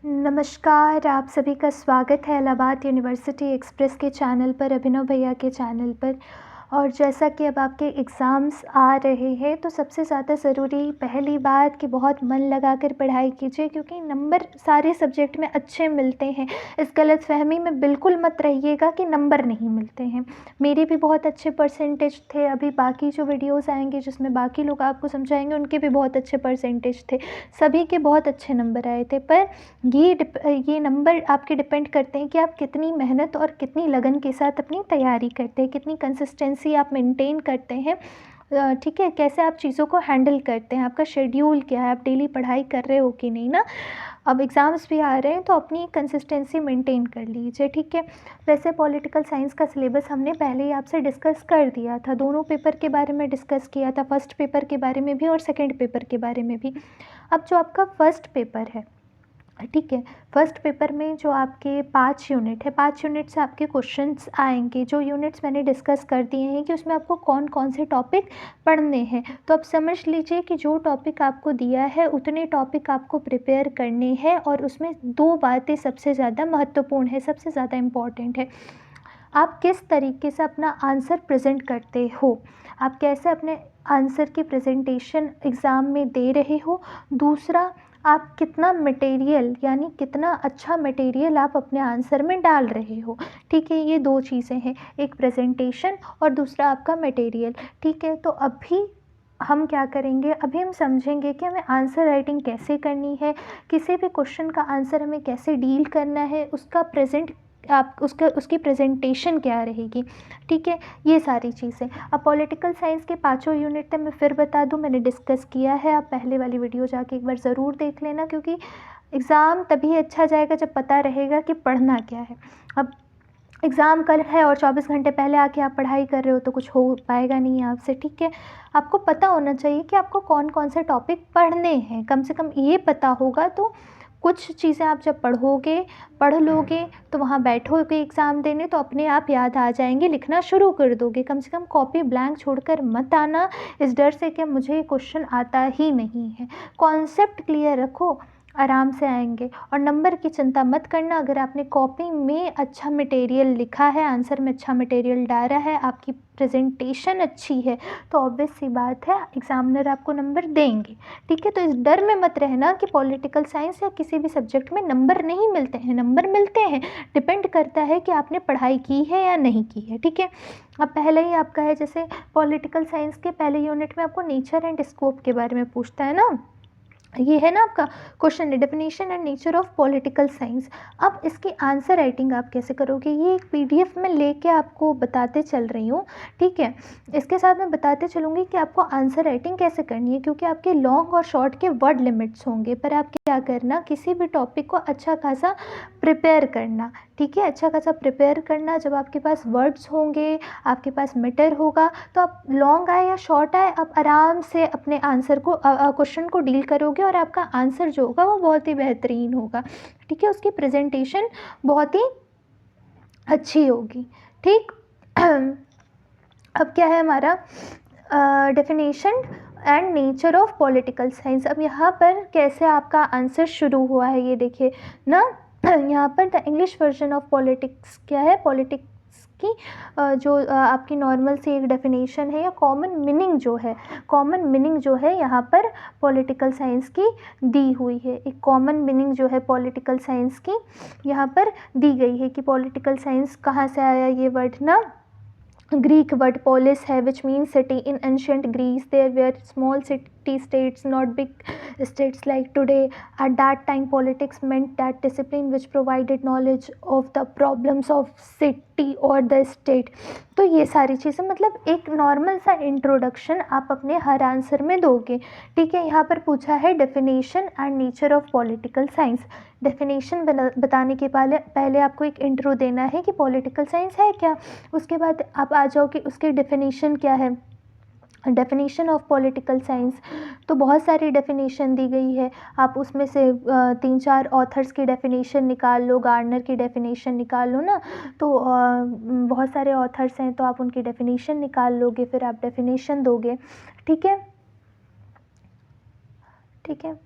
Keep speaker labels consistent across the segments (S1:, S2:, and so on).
S1: नमस्कार, आप सभी का स्वागत है इलाहाबाद यूनिवर्सिटी एक्सप्रेस के चैनल पर, अभिनव भैया के चैनल पर। और जैसा कि अब आपके एग्ज़ाम्स आ रहे हैं तो सबसे ज़्यादा ज़रूरी पहली बात कि बहुत मन लगाकर पढ़ाई कीजिए, क्योंकि नंबर सारे सब्जेक्ट में अच्छे मिलते हैं। इस गलतफ़हमी में बिल्कुल मत रहिएगा कि नंबर नहीं मिलते हैं। मेरे भी बहुत अच्छे परसेंटेज थे, अभी बाकी जो वीडियोज़ आएँगे जिसमें बाकी लोग आपको समझाएँगे उनके भी बहुत अच्छे परसेंटेज थे, सभी के बहुत अच्छे नंबर आए थे। पर ये नंबर आपके डिपेंड करते हैं कि आप कितनी मेहनत और कितनी लगन के साथ अपनी तैयारी करते हैं, कितनी कंसिस्टेंसी आप मेंटेन करते हैं। ठीक है, कैसे आप चीज़ों को हैंडल करते हैं, आपका शेड्यूल क्या है, आप डेली पढ़ाई कर रहे हो कि नहीं ना। अब एग्ज़ाम्स भी आ रहे हैं तो अपनी कंसिस्टेंसी मेंटेन कर लीजिए, ठीक है। वैसे पॉलिटिकल साइंस का सिलेबस हमने पहले ही आपसे डिस्कस कर दिया था, दोनों पेपर के बारे में डिस्कस किया था, फर्स्ट पेपर के बारे में भी और सेकेंड पेपर के बारे में भी। अब जो आपका फर्स्ट पेपर है, ठीक है, फर्स्ट पेपर में जो आपके 5 यूनिट है, 5 यूनिट से आपके क्वेश्चंस आएंगे। जो यूनिट्स मैंने डिस्कस कर दिए हैं कि उसमें आपको कौन कौन से टॉपिक पढ़ने हैं, तो अब समझ लीजिए कि जो टॉपिक आपको दिया है उतने टॉपिक आपको प्रिपेयर करने हैं, और उसमें 2 बातें सबसे ज़्यादा महत्वपूर्ण है, सबसे ज़्यादा इम्पॉर्टेंट है। आप किस तरीके से अपना आंसर प्रेजेंट करते हो, आप कैसे अपने आंसर की प्रेजेंटेशन एग्ज़ाम में दे रहे हो। दूसरा, आप कितना मटेरियल, यानी कितना अच्छा मटेरियल आप अपने आंसर में डाल रहे हो, ठीक है। ये 2 चीज़ें हैं, एक प्रेजेंटेशन और दूसरा आपका मटेरियल, ठीक है। तो अभी हम क्या करेंगे, अभी हम समझेंगे कि हमें आंसर राइटिंग कैसे करनी है, किसी भी क्वेश्चन का आंसर हमें कैसे डील करना है, उसका प्रेजेंट आप उसकी प्रेजेंटेशन क्या रहेगी, ठीक है। ये सारी चीज़ें अब पॉलिटिकल साइंस के 5 यूनिट मैं फिर बता दूं, मैंने डिस्कस किया है, आप पहले वाली वीडियो जाके एक बार ज़रूर देख लेना, क्योंकि एग्ज़ाम तभी अच्छा जाएगा जब पता रहेगा कि पढ़ना क्या है। अब एग्ज़ाम कल है और 24 घंटे पहले आके आप पढ़ाई कर रहे हो तो कुछ हो पाएगा नहीं आपसे, ठीक है। आपको पता होना चाहिए कि आपको कौन कौन से टॉपिक पढ़ने हैं, कम से कम ये पता होगा तो कुछ चीज़ें आप जब पढ़ लोगे तो वहाँ बैठोगे एग्ज़ाम देने तो अपने आप याद आ जाएंगे, लिखना शुरू कर दोगे। कम से कम कॉपी ब्लैंक छोड़कर मत आना इस डर से कि मुझे क्वेश्चन आता ही नहीं है। कॉन्सेप्ट क्लियर रखो, आराम से आएंगे। और नंबर की चिंता मत करना, अगर आपने कॉपी में अच्छा मटेरियल लिखा है, आंसर में अच्छा मटेरियल डाला है, आपकी प्रेजेंटेशन अच्छी है, तो ऑब्वियस सी बात है एग्जामिनर आपको नंबर देंगे, ठीक है। तो इस डर में मत रहना कि पॉलिटिकल साइंस या किसी भी सब्जेक्ट में नंबर नहीं मिलते हैं, नंबर मिलते हैं, डिपेंड करता है कि आपने पढ़ाई की है या नहीं की है, ठीक है। अब पहले ही आपका है, जैसे पॉलिटिकल साइंस के पहले यूनिट में आपको नेचर एंड स्कोप के बारे में पूछता है ना, ये है ना आपका question, definition and nature of political science. अब इसकी आंसर राइटिंग आप कैसे करोगे, ये एक पीडीएफ में लेके आपको बताते चल रही हूँ, ठीक है। इसके साथ मैं बताते चलूँगी कि आपको आंसर राइटिंग कैसे करनी है, क्योंकि आपके लॉन्ग और शॉर्ट के वर्ड लिमिट्स होंगे, पर आप क्या करना, किसी भी टॉपिक को अच्छा खासा प्रिपेयर करना, ठीक है। अच्छा खासा प्रिपेयर करना, जब आपके पास वर्ड्स होंगे, आपके पास मैटर होगा, तो आप लॉन्ग आए या शॉर्ट आए, आप आराम से अपने आंसर को क्वेश्चन को डील करोगे और आपका आंसर जो होगा वो बहुत ही बेहतरीन होगा, ठीक है। उसकी प्रेजेंटेशन बहुत ही अच्छी होगी, ठीक। अब क्या है हमारा definition and nature of political science. अब यहाँ पर कैसे आपका आंसर शुरू हुआ है ये देखिए ना, यहाँ पर the English version of politics क्या है, पॉलिटिक्स की जो आपकी नॉर्मल सी एक डेफिनेशन है या कॉमन मीनिंग जो है, कॉमन मीनिंग जो है यहाँ पर पॉलिटिकल साइंस की दी हुई है। एक कॉमन मीनिंग जो है पॉलिटिकल साइंस की यहाँ पर दी गई है कि पॉलिटिकल साइंस कहाँ से आया ये वर्ड ना, Greek word polis है, which means city. In ancient Greece, there were small city states, not big states like today. At that time, politics meant that discipline which provided knowledge of the problems of city or the state. तो ये सारी चीज़ें, मतलब एक normal सा introduction आप अपने हर answer में दोगे, ठीक है। यहाँ पर पूछा है definition and nature of political science. Definition बताने के पहले आपको एक इंट्रो देना है कि पॉलिटिकल साइंस है क्या, उसके बाद आप आ जाओ कि उसकी डेफिनेशन क्या है। डेफिनेशन ऑफ पॉलिटिकल साइंस, तो बहुत सारी डेफिनेशन दी गई है, आप उसमें से 3-4 ऑथर्स की डेफिनेशन निकाल लो, गार्डनर की डेफिनेशन निकाल लो ना, तो बहुत सारे ऑथर्स हैं तो आप उनकी डेफिनेशन निकाल लोगे, फिर आप डेफिनेशन दोगे, ठीक है, ठीक है।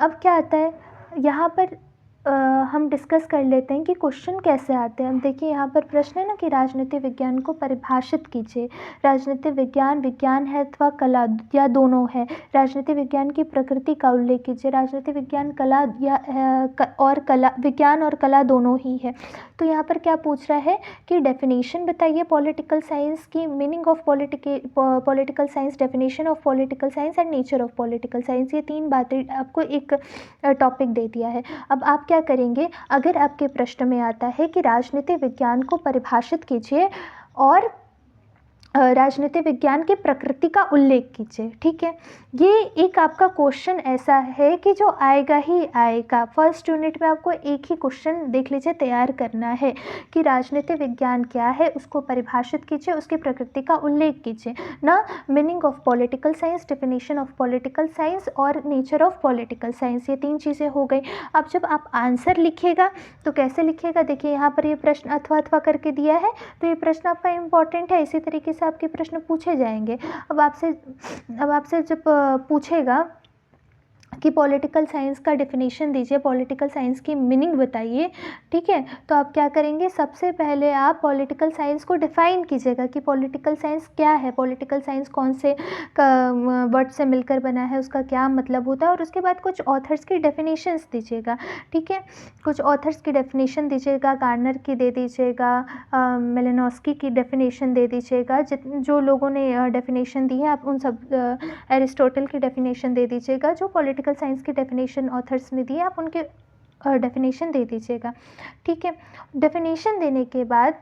S1: अब क्या आता है यहाँ पर, अ, हम डिस्कस कर लेते हैं कि क्वेश्चन कैसे आते हैं। अब देखिए यहाँ पर प्रश्न है ना कि राजनीति विज्ञान को परिभाषित कीजिए। राजनीति विज्ञान विज्ञान है अथवा कला या दोनों है। राजनीति विज्ञान की प्रकृति का उल्लेख कीजिए। राजनीति विज्ञान कला या और कला विज्ञान और कला दोनों ही है। तो यहाँ पर क्या पूछ रहा है कि डेफिनेशन बताइए पॉलिटिकल साइंस की, meaning of political science, definition of political science and nature of political science. ये 3 बातें आपको एक टॉपिक दे दिया है। अब आप क्या करेंगे, अगर आपके प्रश्न में आता है कि राजनीति विज्ञान को परिभाषित कीजिए और राजनीति विज्ञान की प्रकृति का उल्लेख कीजिए, ठीक है। ये एक आपका क्वेश्चन ऐसा है कि जो आएगा ही आएगा। फर्स्ट यूनिट में आपको एक ही क्वेश्चन देख लीजिए तैयार करना है कि राजनीति विज्ञान क्या है, उसको परिभाषित कीजिए, उसकी प्रकृति का उल्लेख कीजिए ना। Meaning of political science, definition of political science और नेचर ऑफ पॉलिटिकल साइंस, ये 3 चीज़ें हो गई। अब जब आप आंसर लिखिएगा तो कैसे लिखिएगा, देखिए यहाँ पर ये प्रश्न अथवा अथवा करके दिया है, तो ये प्रश्न आपका इम्पॉर्टेंट है। इसी तरीके से आपके प्रश्न पूछे जाएंगे। अब आपसे जब पूछेगा कि पॉलिटिकल साइंस का डेफिनेशन दीजिए, पॉलिटिकल साइंस की मीनिंग बताइए, ठीक है। तो आप क्या करेंगे, सबसे पहले आप पॉलिटिकल साइंस को डिफ़ाइन कीजिएगा कि पॉलिटिकल साइंस क्या है, पॉलिटिकल साइंस कौन से वर्ड से मिलकर बना है, उसका क्या मतलब होता है। और उसके बाद कुछ ऑथर्स की डेफिनेशंस दीजिएगा, ठीक है। कुछ ऑथर्स की डेफिनेशन दीजिएगा, गार्नर की दे दीजिएगा, मेलिनोस्की की डेफिनेशन दे दीजिएगा। जो लोगों ने डेफिनेशन दी है आप उन सब, एरिस्टोटल की डेफिनेशन दे दीजिएगा। जो पॉलिटिकल साइंस की डेफिनेशन ऑथर्स ने दी है आप उनके डेफिनेशन दे दीजिएगा, ठीक है। डेफिनेशन देने के बाद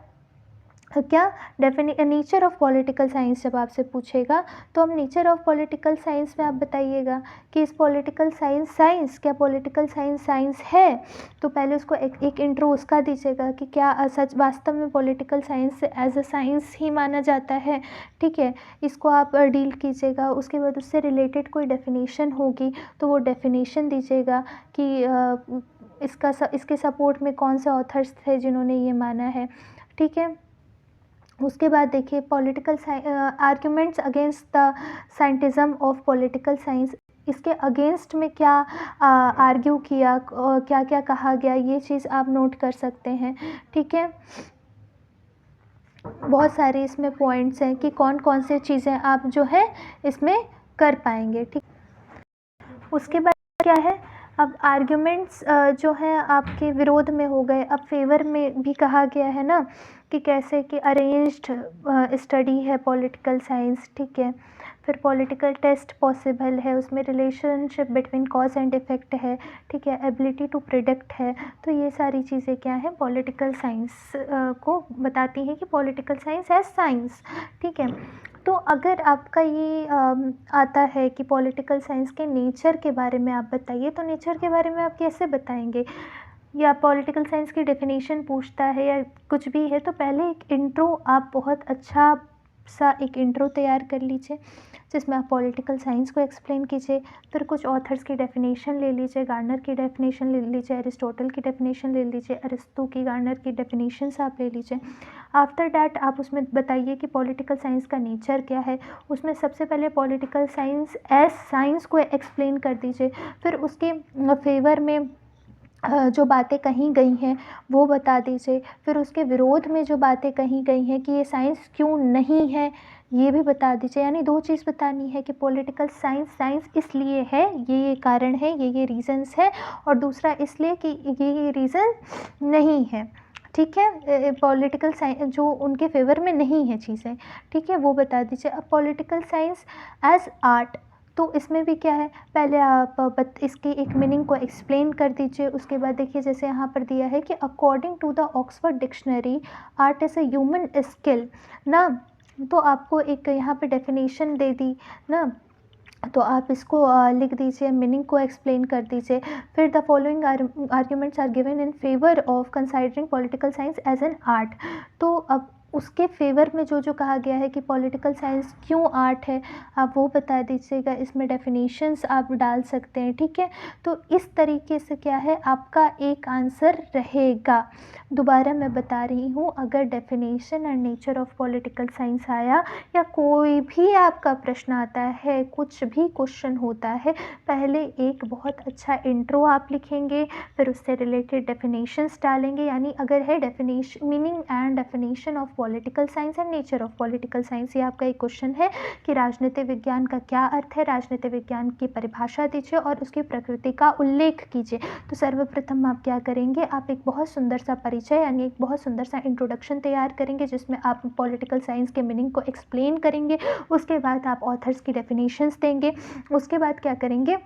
S1: क्या नेचर ऑफ पॉलिटिकल साइंस जब आपसे पूछेगा तो हम नेचर ऑफ पॉलिटिकल साइंस में आप बताइएगा कि इस पॉलिटिकल साइंस क्या पॉलिटिकल साइंस है। तो पहले उसको एक इंट्रो उसका दीजिएगा कि क्या सच वास्तव में political science as a science ही माना जाता है, ठीक है। इसको आप डील कीजिएगा। उसके बाद उससे रिलेटेड कोई डेफिनेशन होगी तो वो डेफिनेशन दीजिएगा कि इसके सपोर्ट में कौन से ऑथर्स थे जिन्होंने ये माना है, ठीक है। उसके बाद देखिए political arguments against the scientism of political science, इसके अगेंस्ट में क्या आर्ग्यू किया, क्या क्या कहा गया, ये चीज़ आप नोट कर सकते हैं, ठीक है। बहुत सारे इसमें पॉइंट्स हैं कि कौन कौन से चीज़ें आप जो है इसमें कर पाएंगे, ठीक। उसके बाद क्या है, अब आर्ग्यूमेंट्स जो हैं आपके विरोध में हो गए। अब फेवर में भी कहा गया है ना कि कैसे कि अरेंज्ड स्टडी है पॉलिटिकल साइंस, ठीक है। फिर पॉलिटिकल टेस्ट पॉसिबल है, उसमें relationship between cause and effect है, ठीक है। एबिलिटी टू प्रिडिक्ट है। तो ये सारी चीज़ें क्या हैं, पॉलिटिकल साइंस को बताती हैं कि पॉलिटिकल साइंस एज साइंस, ठीक है। तो अगर आपका ये आता है कि पॉलिटिकल साइंस के नेचर के बारे में आप बताइए, तो नेचर के बारे में आप कैसे बताएंगे, या पॉलिटिकल साइंस की डेफिनेशन पूछता है या कुछ भी है, तो पहले एक इंट्रो आप बहुत अच्छा सा एक इंट्रो तैयार कर लीजिए जिसमें आप पॉलिटिकल साइंस को एक्सप्लेन कीजिए। फिर कुछ ऑथर्स की डेफिनेशन ले लीजिए, गार्नर की डेफिनेशन ले लीजिए, एरिस्टोटल की डेफिनेशन ले लीजिए, अरिस्तु की, गार्नर की डेफिनेशंस आप ले लीजिए। आफ्टर डैट आप उसमें बताइए कि पॉलिटिकल साइंस का नेचर क्या है। उसमें सबसे पहले पॉलिटिकल साइंस एज साइंस को एक्सप्लेन कर दीजिए। फिर उसके फेवर में जो बातें कही गई हैं वो बता दीजिए। फिर उसके विरोध में जो बातें कही गई हैं कि ये साइंस क्यों नहीं है ये भी बता दीजिए। यानी 2 चीज़ बतानी है कि पॉलिटिकल साइंस इसलिए है, ये कारण है, ये रीज़न्स है, और दूसरा इसलिए कि ये रीज़न नहीं है, ठीक है। पॉलिटिकल साइंस जो उनके फेवर में नहीं है चीज़ें, ठीक है, वो बता दीजिए। अब पॉलिटिकल साइंस एज आर्ट, तो इसमें भी क्या है, पहले आप इसकी एक मीनिंग को एक्सप्लेन कर दीजिए। उसके बाद देखिए जैसे यहाँ पर दिया है कि according to the Oxford dictionary art is a human skill ना। तो आपको एक यहाँ पे डेफिनेशन दे दी ना, तो आप इसको लिख दीजिए, मीनिंग को एक्सप्लेन कर दीजिए। फिर the following arguments are given in favour of considering political science as an art. तो अब उसके फ़ेवर में जो कहा गया है कि पॉलिटिकल साइंस क्यों आर्ट है, आप वो बता दीजिएगा। इसमें डेफ़िनेशंस आप डाल सकते हैं, ठीक है? तो इस तरीके से क्या है, आपका एक आंसर रहेगा। दोबारा मैं बता रही हूँ, अगर definition and nature of political science आया या कोई भी आपका प्रश्न आता है, कुछ भी क्वेश्चन होता है, पहले एक बहुत अच्छा इंट्रो आप लिखेंगे, फिर उससे रिलेटेड डेफ़िनेशंस डालेंगे। यानी अगर है meaning and definition of political science and nature of political science, ये आपका एक क्वेश्चन है कि राजनीति विज्ञान का क्या अर्थ है, राजनीति विज्ञान की परिभाषा दीजिए और उसकी प्रकृति का उल्लेख कीजिए। तो सर्वप्रथम आप क्या करेंगे, आप एक बहुत सुंदर सा परिचय यानी एक बहुत सुंदर सा इंट्रोडक्शन तैयार करेंगे, जिसमें आप पॉलिटिकल साइंस के मीनिंग को एक्सप्लेन करेंगे। उसके बाद आप ऑथर्स की डेफिनेशंस देंगे। उसके बाद क्या करेंगे,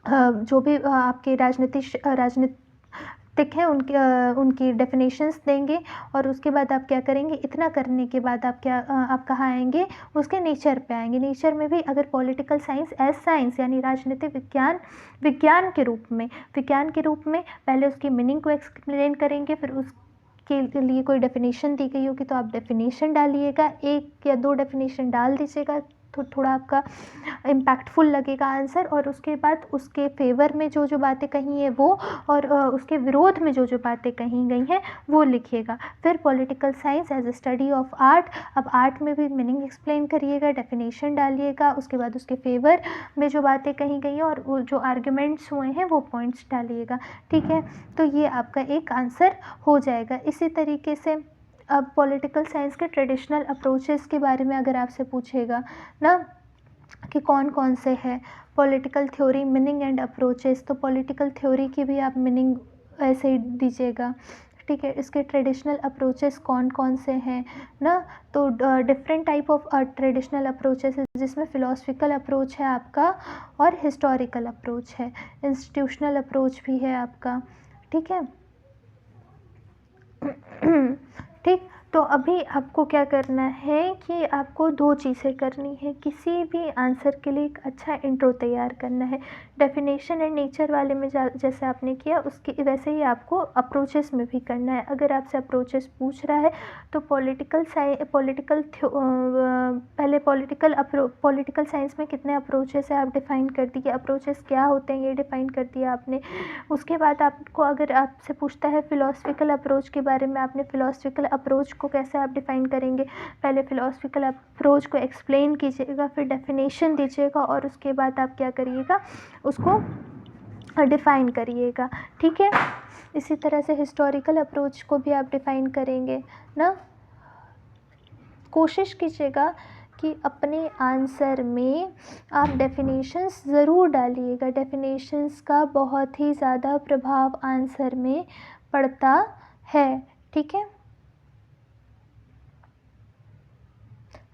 S1: जो भी आपके राजनीतिक हैं उनकी डेफिनेशंस देंगे। और उसके बाद आप क्या करेंगे, इतना करने के बाद आप कहाँ आएंगे, उसके नेचर पे आएंगे। नेचर में भी अगर पॉलिटिकल साइंस एज साइंस यानी राजनीतिक विज्ञान के रूप में पहले उसकी मीनिंग को एक्सप्लेन करेंगे, फिर उसके लिए कोई डेफिनेशन दी गई होगी तो आप डेफिनेशन डालिएगा, 1 या 2 डेफिनेशन डाल दीजिएगा, तो थोड़ा आपका इम्पैक्टफुल लगेगा आंसर। और उसके बाद उसके फेवर में जो बातें कही हैं वो, और उसके विरोध में जो बातें कही गई हैं वो लिखिएगा। फिर political science as a study of art, अब आर्ट में भी मीनिंग एक्सप्लेन करिएगा, डेफिनेशन डालिएगा, उसके बाद उसके फेवर में जो बातें कही गई हैं और वो जो आर्ग्यूमेंट्स हुए हैं वो पॉइंट्स डालिएगा, ठीक है? तो ये आपका एक आंसर हो जाएगा। इसी तरीके से अब पॉलिटिकल साइंस के ट्रेडिशनल अप्रोचेस के बारे में अगर आपसे पूछेगा ना कि कौन कौन से हैं political theory, meaning and approaches, तो पॉलिटिकल थ्योरी की भी आप मीनिंग ऐसे ही दीजिएगा, ठीक है? इसके ट्रेडिशनल अप्रोचेस कौन कौन से हैं ना, तो different type of traditional approaches है, जिसमें फ़िलोसफिकल अप्रोच है आपका और हिस्टोरिकल अप्रोच है, इंस्टीट्यूशनल अप्रोच भी है आपका, ठीक है? ठीक, तो अभी आपको क्या करना है कि आपको 2 चीज़ें करनी है। किसी भी आंसर के लिए एक अच्छा इंट्रो तैयार करना है। डेफिनेशन एंड नेचर वाले में जैसे आपने किया उसके वैसे ही आपको अप्रोचेस में भी करना है। अगर आपसे अप्रोचेस पूछ रहा है तो पहले पॉलिटिकल साइंस में कितने अप्रोचेस है आप डिफ़ाइन कर दीजिए, अप्रोचेस क्या होते हैं ये डिफ़ाइन कर दिया आपने। उसके बाद आपको अगर आपसे पूछता है फ़िलोसफिकल अप्रोच के बारे में, आपने फ़िलोसफिकल अप्रोच को कैसे आप डिफ़ाइन करेंगे, पहले फ़िलोसफिकल अप्रोच को एक्सप्लेन कीजिएगा, फिर डेफिनेशन दीजिएगा और उसके बाद आप क्या करिएगा, उसको डिफ़ाइन करिएगा, ठीक है? इसी तरह से हिस्टोरिकल अप्रोच को भी आप डिफ़ाइन करेंगे ना। कोशिश कीजिएगा कि अपने आंसर में आप डेफिनेशंस ज़रूर डालिएगा। डेफिनेशंस का बहुत ही ज़्यादा प्रभाव आंसर में पड़ता है, ठीक है?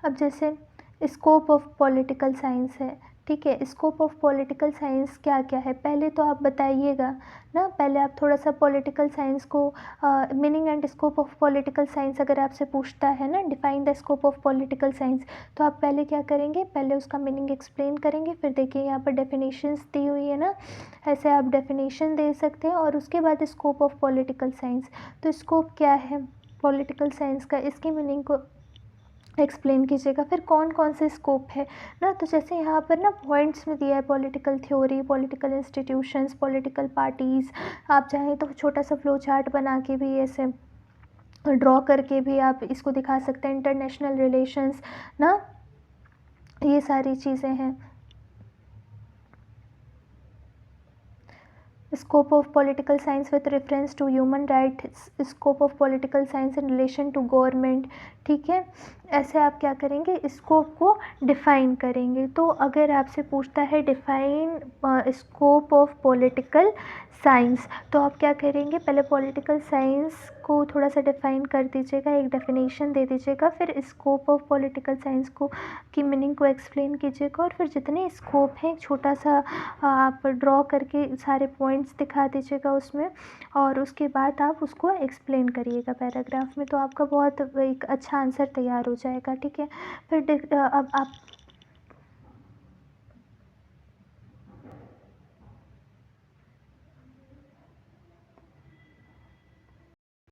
S1: अब जैसे स्कोप ऑफ पॉलिटिकल साइंस है, ठीक है? स्कोप ऑफ पॉलिटिकल साइंस क्या क्या है पहले तो आप बताइएगा ना। पहले आप थोड़ा सा पॉलिटिकल साइंस को meaning and scope of political science अगर आपसे पूछता है ना, define the scope of political science, तो आप पहले क्या करेंगे, पहले उसका मीनिंग एक्सप्लेन करेंगे, फिर देखिए यहाँ पर डेफिनेशंस दी हुई है ना, ऐसे आप डेफिनेशन दे सकते हैं। और उसके बाद स्कोप ऑफ पॉलिटिकल साइंस, तो स्कोप क्या है पॉलिटिकल साइंस का, इसकी मीनिंग को एक्सप्लेन कीजिएगा। फिर कौन कौन से स्कोप है ना, तो जैसे यहाँ पर ना पॉइंट्स में दिया है political theory, political institutions, political parties. आप चाहें तो छोटा सा फ्लो चार्ट बना के भी ऐसे ड्रॉ करके भी आप इसको दिखा सकते हैं। इंटरनेशनल रिलेशंस ना, ये सारी चीज़ें हैं। Scope of political science with reference to human rights, scope of political science in relation to government, ठीक है? ऐसे आप क्या करेंगे, स्कोप को डिफ़ाइन करेंगे। तो अगर आपसे पूछता है define scope of political science, तो आप क्या करेंगे, पहले पॉलिटिकल साइंस को थोड़ा सा डिफ़ाइन कर दीजिएगा, एक डेफिनेशन दे दीजिएगा, फिर स्कोप ऑफ पॉलिटिकल साइंस को की मीनिंग को एक्सप्लेन कीजिएगा, और फिर जितने स्कोप हैं छोटा सा आप ड्रॉ करके सारे पॉइंट्स दिखा दीजिएगा उसमें, और उसके बाद आप उसको एक्सप्लेन करिएगा पैराग्राफ में, तो आपका बहुत एक अच्छा आंसर तैयार हो जाएगा, ठीक है? फिर अब आप